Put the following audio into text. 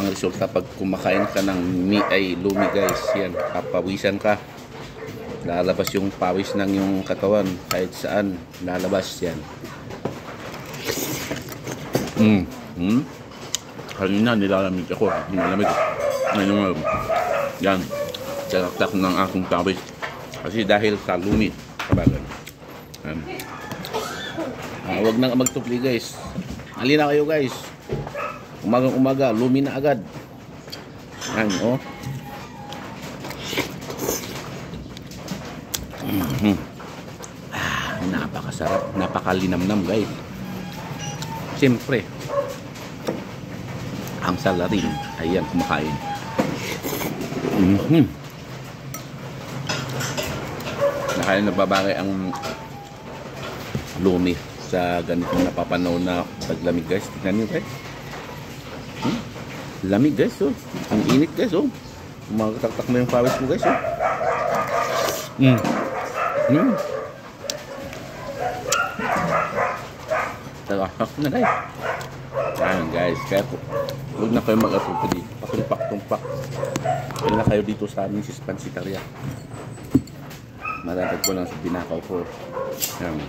ang resulta pag kumakain ka ng lumi guys. Yan, papawisan ka. Lalabas yung pawis ng yung katawan kahit saan lalabas yan. Kanina nilalamig ako. Nilalamig. Ngayon, yan. Tinaktak ng aking pawis. Kasi dahil sa lumi. Kabagan. Huwag nang magtupli guys. Halina kayo guys. Umagang umaga, lumi na agad. Yan, oh. Napakasarap, napakalinamnam guys. Siyempre, ang salarin, ayan, kumakain. Nakain nababagay ang lumi sa ganitong napapanaw na taglamig guys. Tingnan nyo guys. Lamig guys, oh. Ang init guys, oh. Magtaktak mo yung pawis mo guys, oh. Tagakak na guys. Ayan guys, kaya huwag na kayo mag-atupo dito. Patumpak-tumpak. Kaya na kayo dito sa aming Pansitaria. Matatag ko lang sa binakaw ko. Ayan.